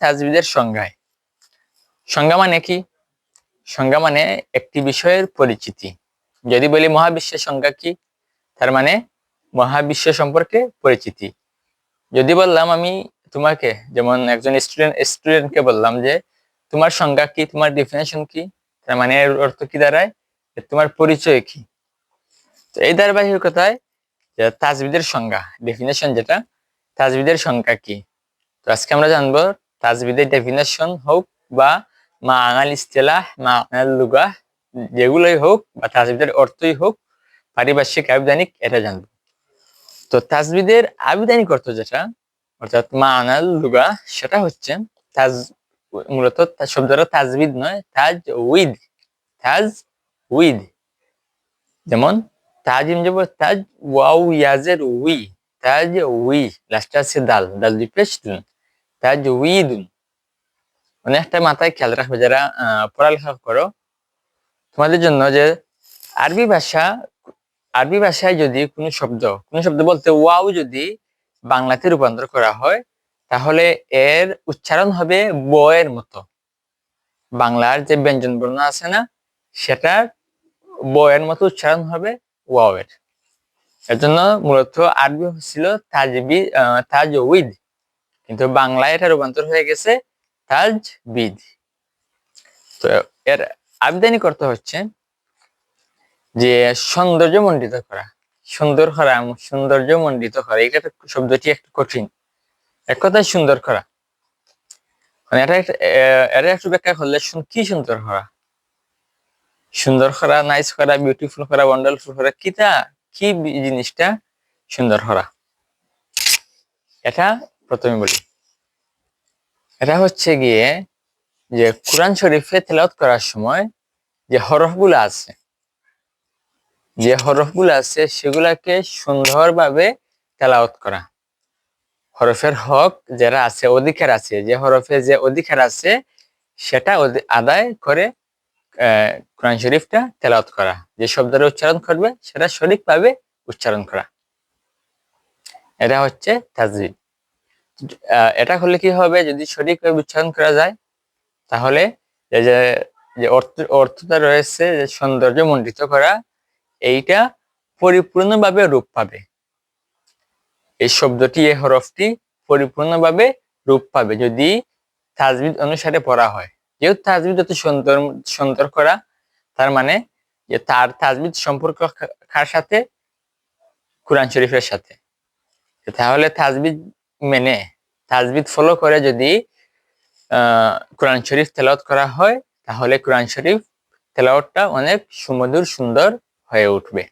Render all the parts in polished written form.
তাজবিদের সংজ্ঞায়। সংজ্ঞা মানে কি? সংজ্ঞা মানে একটি বিষয়ের পরিচিতি। যদি বলি মহাবিশ্বের সংজ্ঞা কি, তার মানে মহাবিশ্ব সম্পর্কে পরিচিতি। যদি বললাম আমি তোমাকে, যেমন একজন স্টুডেন্টকে বললাম যে তোমার সংজ্ঞা কি, তোমার ডেফিনেশন কি, তার মানে এর অর্থ কি দাঁড়ায়, তোমার পরিচয় কি। তো এই ধারাবাহিকতায় তাজবিদের সংজ্ঞা, ডেফিনেশন যেটা, তাজবিদের সংজ্ঞা কি। তো আজকে আমরা জানবো তাজবিদের ডেফিনেশন হোক বা মাআনাল ইসতিলাহ, মাআনাল লুগাহ, যেগুলোই হোক, বা তাজবিদের অর্থই হোক, পারিভাষিক আবিধানিক, এটা জানবো। তো তাজবিদের আবিধানিক অর্থ যেটা, অর্থাৎ মাআনাল লুগাহ, সেটা হচ্ছে তাজ, মূলত শব্দটা তাজবিদ নয়, তাজউইদ। তাজউইদ, যেমন তাজিম যাব তাজ, ওয়াও ইয়াজের উই, তাজ উই, লাস্টে আছে দাল, দাল দুই পেশ দুন, তাজ উইদুন। মানে একটা মাথায় খেয়াল রাখবে যারা পড়ালেখা করো, তোমাদের জন্য, যে আরবি ভাষা, আরবি ভাষায় যদি কোনো শব্দ বলতে ওয়াও যদি বাংলাতে রূপান্তর করা হয়, তাহলে এর উচ্চারণ হবে ব এর মতো। বাংলার যে ব্যঞ্জন বর্ণ আছে না, সেটার ব এর মতো উচ্চারণ হবে ওয়াও এর। এর জন্য মূলত আরবি ছিল তাজউইদ, কিন্তু বাংলায় এটা রূপান্তর হয়ে গেছে তাজবিদ। তো এর আবিধানিক অর্থ হচ্ছে যে সৌন্দর্য মণ্ডিত করা, সৌন্দর্য মণ্ডিত করা। এটা শব্দটি একটু কঠিন, এক কথায় সুন্দর করা। মানে এটা একটু ব্যাখ্যা করলে কি সুন্দর করা, সুন্দর করা, নাইস করা, বিউটিফুল করা, ওয়ান্ডারফুল করা, কি জিনিসটা সুন্দর করা, এটা প্রথমে বলি। এটা হচ্ছে গিয়ে যে কোরআন শরীফে তেলাওয়াত করার সময় যে হরফগুলো আছে, সেগুলাকে সুন্দরভাবে তেলাওয়াত করা। হরফের হক যারা আছে, অধিকার আছে, যে হরফে যে অধিকার আছে, সেটা আদায় করে কোরআন শরীফটা তেলাওয়াত করা। যে শব্দটা উচ্চারণ করবে সেটা সঠিকভাবে উচ্চারণ করা, এটা হচ্ছে তাজবিদ। এটা করলে কি হবে, যদি সঠিকভাবে উচ্চারণ করা যায়, তাহলে যে অর্থটা রয়েছে, যে সৌন্দর্য মণ্ডিত করা, এইটা পরিপূর্ণভাবে রূপ পাবে। এই শব্দটি, এই হরফটি পরিপূর্ণভাবে রূপ পাবে যদি তাজবিদ অনুসারে পড়া হয়। যেহেতু তাজবিদ অত সুন্দর করা, তার মানে যে তার তাজবিদ সম্পর্ক কার সাথে, কোরআন শরীফের সাথে। তাহলে তাজবিদ ফলো করে যদি কোরআন শরীফ তেলাওয়াত করা হয়, তাহলে কোরআন শরীফ তেলাওয়াতটা অনেক সুমধুর, সুন্দর হয়ে উঠবে।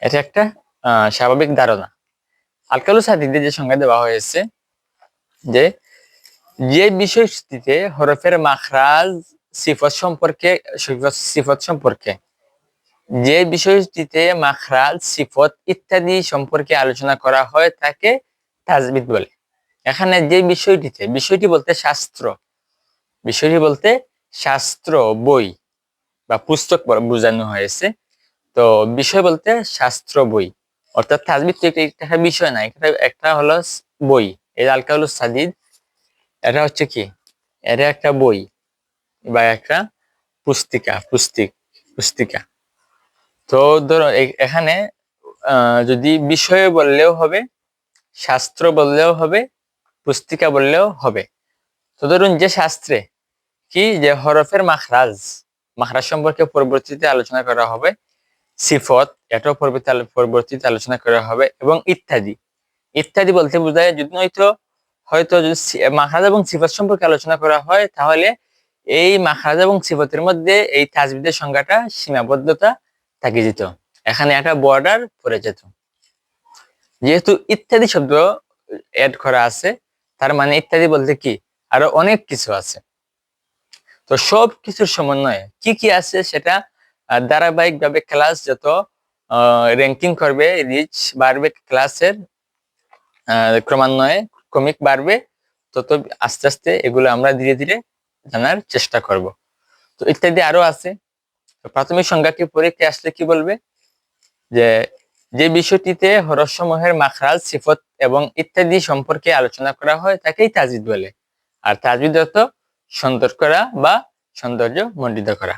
এটা একটা স্বাভাবিক ধারণা। আল-কালুস হাদিদে যে সংজ্ঞা দেওয়া হয়েছে, যে বিষয়টিতে হরফের মাখরাজ, সিফত সম্পর্কে, যে বিষয়টিতে মাখরাজ, সিফত ইত্যাদি সম্পর্কে আলোচনা করা হয়, তাকে তাজবিদ বলে। এখানে যে বিষয়টি বলতে শাস্ত্র, বই বা পুস্তক বোঝানো হয়েছে। তো বিষয় বলতে শাস্ত্র, বই, অর্থাৎ তাজবিদ তো একটা বিষয় না, একটা হলো বই। এই আল-কালুস হাদিদ, এটা হচ্ছে কি, এটা একটা বই বা একটা পুস্তিকা। তো ধরো এখানে যদি বিষয় বললেও হবে, শাস্ত্র বললেও হবে, পুস্তিকা বললেও হবে। তো ধরুন যে শাস্ত্রে কি, যে হরফের মাখরাজ সম্পর্কে পরবর্তীতে আলোচনা করা হবে, সিফত, এটাও পরবর্তীতে আলোচনা করা হবে, এবং ইত্যাদি বলতে বোঝায়, যদি হয়তো যদি মাখরাজ এবং সিফত সম্পর্কে আলোচনা করা হয়, তাহলে এই মাখরাজ এবং সিফতের মধ্যে এই তাজবিদের সংজ্ঞাটা সীমাবদ্ধতা থাকে যেত, এখানে একটা বর্ডার পড়ে যেত। যেহেতু ইত্যাদি শব্দ এড করা আছে, তার মানে ইত্যাদি বলতে কি, আরো অনেক কিছু আছে। তো সব কিছুর সমন্বয়ে কি আছে, সেটা ধারাবাহিক ভাবে ক্লাস যত র্যাঙ্কিং করবে, রিচ বাড়বে, ক্লাসের ক্রমান্বয়ে ক্রমিক বাড়বে, তত আস্তে আস্তে এগুলো আমরা ধীরে ধীরে জানার চেষ্টা করব। তো ইত্যাদি আরো আছে। প্রাথমিক সংজ্ঞাকে পরীক্ষায় আসলে কি বলবে, যে বিষয়টিতে হরফসমূহের মাখরাজ, সিফত এবং ইত্যাদি সম্পর্কে আলোচনা করা হয়, তাকেই তাজবিদ বলে। আর তাজবিদ অর্থ সুন্দর করা বা সৌন্দর্য মণ্ডিত করা।